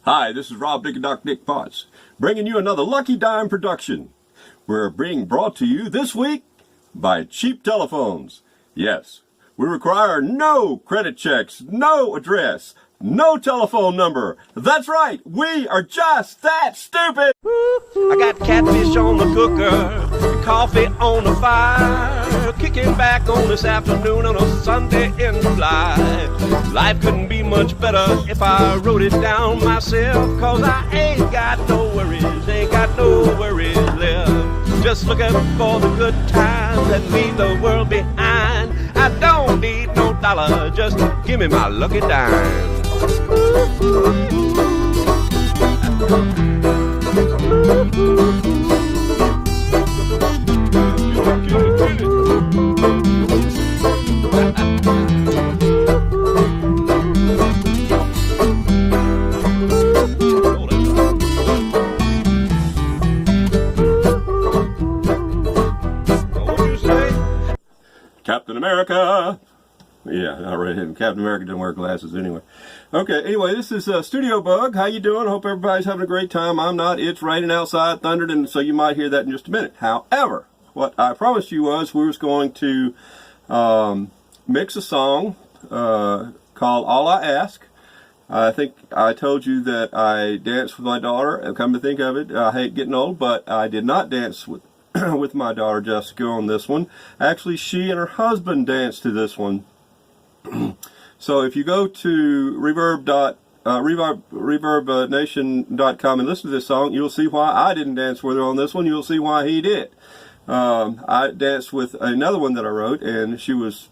Hi, this is Rob Dick and Doc Nick Potts, bringing you another Lucky Dime production. We're being brought to you this week by Cheap Telephones. Yes, we require no credit checks, no address, no telephone number. That's right, we are just that stupid. I got catfish on the cooker, coffee on the fire, kicking back on this afternoon on a Sunday in July. Life couldn't be much better if I wrote it down myself, cause I ain't got no worries, ain't got no worries left. Just looking for the good times that leave the world behind. I don't need no dollar, just give me my lucky dime. Captain America. Yeah, I read it. Captain America didn't wear glasses anyway. Okay, anyway, this is Studio Bug. How you doing? Hope everybody's having a great time. I'm not. It's raining outside, thundered, and so you might hear that in just a minute. However, what I promised you was we was going to mix a song called All I Ask. I think I told you that I danced with my daughter, and come to think of it, I hate getting old, but I did not dance with with my daughter Jessica on this one. Actually, she and her husband danced to this one. So if you go to reverbnation.com and listen to this song, you'll see why I didn't dance with her on this one. You'll see why he did. I danced with another one that I wrote, and she was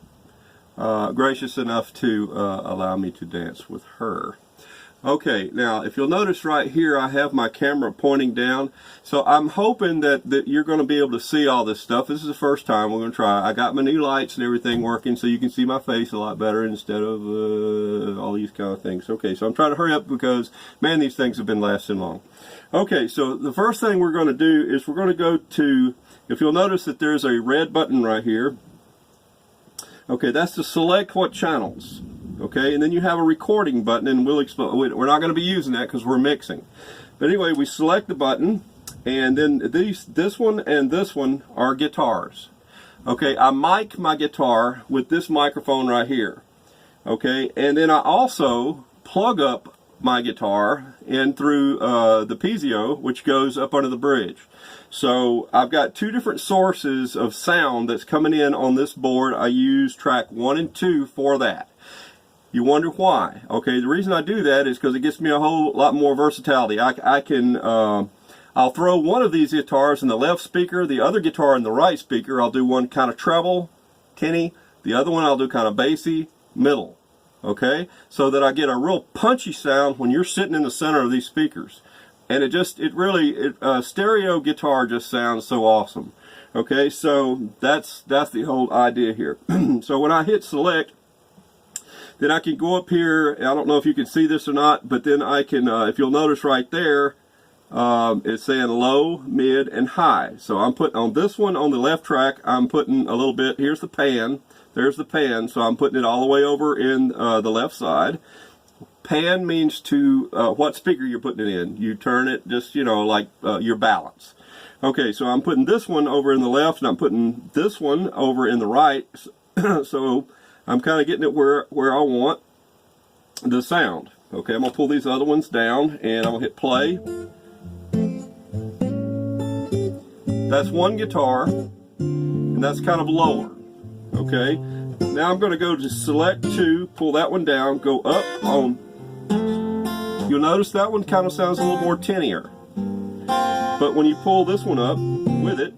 gracious enough to allow me to dance with her. Okay, now if you'll notice right here, I have my camera pointing down. So I'm hoping that you're going to be able to see all this stuff. This is the first time we're going to try. I got my new lights and everything working so you can see my face a lot better instead of all these kind of things. Okay, so I'm trying to hurry up because, man, these things have been lasting long. Okay, so the first thing we're going to do is we're going to go to, if you'll notice that there's a red button right here. Okay, that's to select what channels. Okay, and then you have a recording button, and we'll explain. We're not going to be using that because we're mixing. But anyway, we select the button, and then this one and this one are guitars. Okay, I mic my guitar with this microphone right here. Okay, and then I also plug up my guitar in through the piezo, which goes up under the bridge. So I've got two different sources of sound that's coming in on this board. I use track 1 and 2 for that. You wonder why? Okay, the reason I do that is because it gives me a whole lot more versatility. I can, I'll throw one of these guitars in the left speaker, the other guitar in the right speaker. I'll do one kind of treble, tinny, the other one I'll do kind of bassy, middle. Okay, so that I get a real punchy sound when you're sitting in the center of these speakers. And stereo guitar just sounds so awesome. Okay, so that's the whole idea here. So when I hit select, then I can go up here. I don't know if you can see this or not, but then I can, if you'll notice right there, it's saying low, mid, and high. So I'm putting on this one on the left track, I'm putting a little bit, here's the pan, there's the pan, so I'm putting it all the way over in the left side. Pan means to what speaker you're putting it in. You turn it just, you know, like your balance. Okay, so I'm putting this one over in the left, and I'm putting this one over in the right. So I'm kind of getting it where I want the sound. Okay, I'm going to pull these other ones down, and I'm going to hit play. That's one guitar, and that's kind of lower. Okay, now I'm going to go to select 2, pull that one down, go up on. You'll notice that one kind of sounds a little more tinnier. But when you pull this one up with it,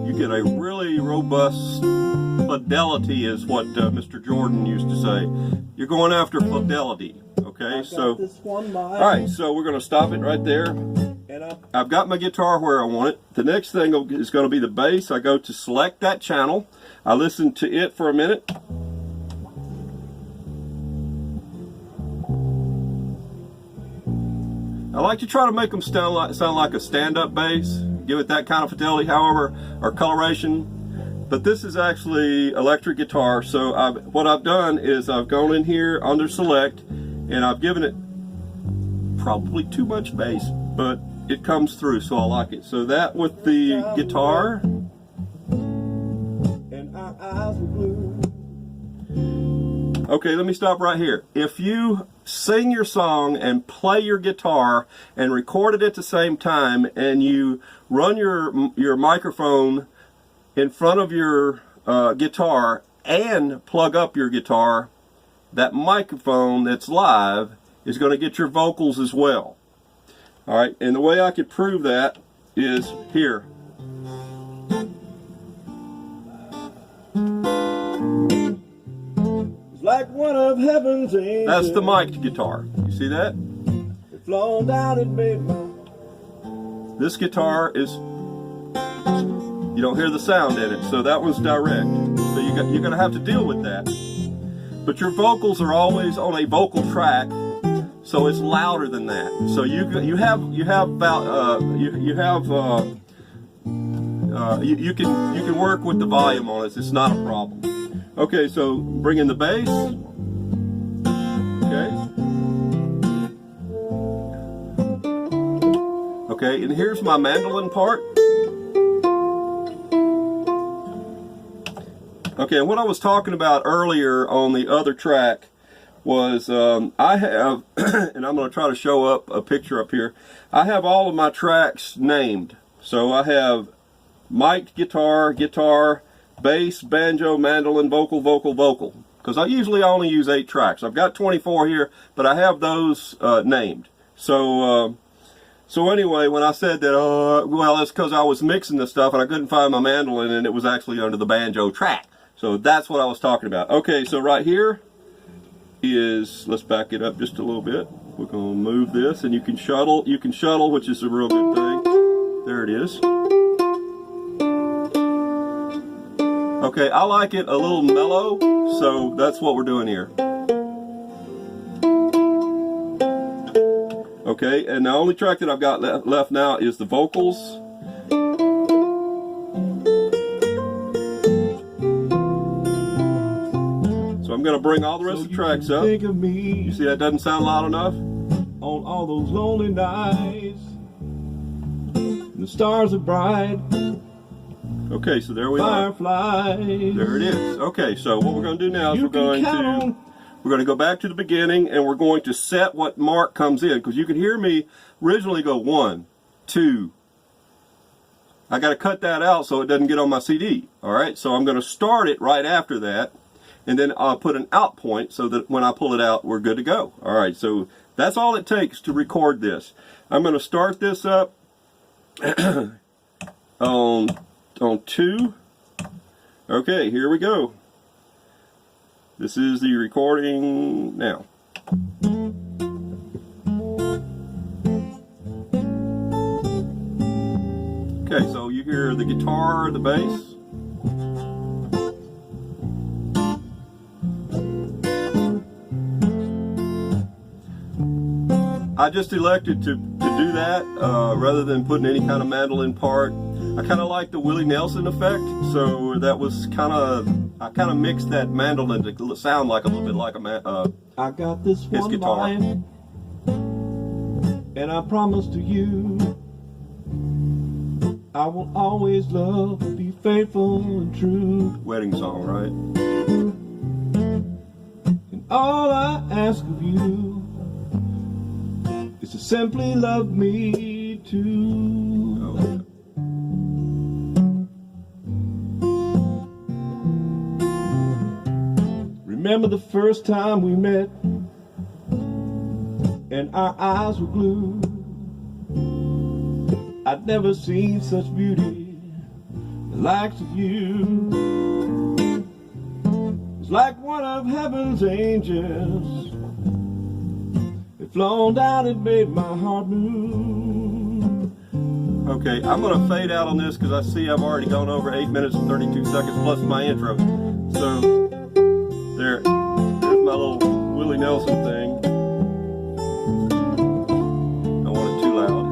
you get a really robust fidelity, is what Mr. Jordan used to say. You're going after fidelity. Okay, so all right, so we're going to stop it right there. I've got my guitar where I want it. The next thing is going to be the bass. I go to select that channel. I listen to it for a minute. I like to try to make them sound like a stand-up bass, give it that kind of fidelity, however, or coloration. But this is actually electric guitar, so what I've done is I've gone in here under select, and I've given it probably too much bass, but it comes through, so I like it. So that with the guitar. And our eyes were glued. Okay, let me stop right here. If you sing your song and play your guitar and record it at the same time, and you run your microphone in front of your guitar and plug up your guitar, that microphone that's live is going to get your vocals as well. All right, and the way I could prove that is here. It's like one of heaven's angels. That's the mic'd guitar. You see that? It flown down and made my... This guitar is, you don't hear the sound in it, so that one's direct. So you're going to have to deal with that. But your vocals are always on a vocal track, so it's louder than that. So you can work with the volume on it. It's not a problem. Okay, so bring in the bass. Okay, and here's my mandolin part. Okay, and what I was talking about earlier on the other track was I have, and I'm going to try to show up a picture up here. I have all of my tracks named. So I have mic, guitar, bass, banjo, mandolin, vocal, vocal, vocal. Because I usually only use 8 tracks. I've got 24 here, but I have those named. So anyway, when I said that, well, it's because I was mixing the stuff and I couldn't find my mandolin, and it was actually under the banjo track. So that's what I was talking about. Okay, so right here is, let's back it up just a little bit. We're going to move this, and you can shuttle, which is a real good thing. There it is. Okay, I like it a little mellow, so that's what we're doing here. Okay, and the only track that I've got left now is the vocals. So I'm going to bring all the rest of the tracks up. You see that doesn't sound loud enough? On all those lonely nights, the stars are bright. Okay, so there we are. Fireflies. There it is. Okay, so what we're going to do now is we're going to go back to the beginning, and we're going to set what mark comes in, because you can hear me originally go 1, 2. I got to cut that out so it doesn't get on my CD. All right, so I'm going to start it right after that, and then I'll put an out point so that when I pull it out, we're good to go. All right, so that's all it takes to record this. I'm going to start this up on 2. Okay, here we go. This is the recording now. Okay, so you hear the guitar, the bass. I just elected to do that rather than putting any kind of mandolin part. I kind of like the Willie Nelson effect, so that was I kind of mixed that mandolin to sound like a little bit like I got this one guitar. line, and I promise to you, I will always love, be faithful and true. Wedding song, right? And all I ask of you is to simply love me too. Oh. Remember the first time we met, and our eyes were glued. I'd never seen such beauty, the likes of you. It's like one of heaven's angels. It flown down and made my heart move. Okay, I'm going to fade out on this because I see I've already gone over 8 minutes and 32 seconds plus my intro. So there's my little Willie Nelson thing. Don't want it too loud.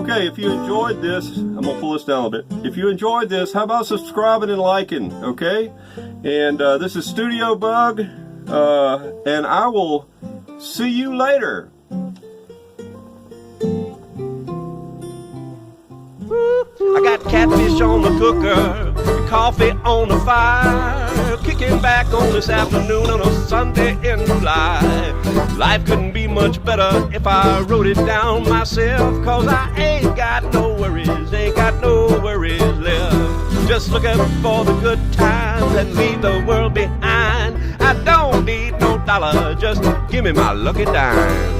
Okay, if you enjoyed this, I'm going to pull this down a bit. If you enjoyed this, how about subscribing and liking, okay? And this is Studio Bug, and I will See you later. I got catfish on the cooker, coffee on the fire, kicking back on this afternoon on a Sunday in July. Life couldn't be much better if I wrote it down myself, 'cause I ain't got no worries left. Just looking for the good times and leave the world behind. I don't need no dollar, just give me my lucky dime.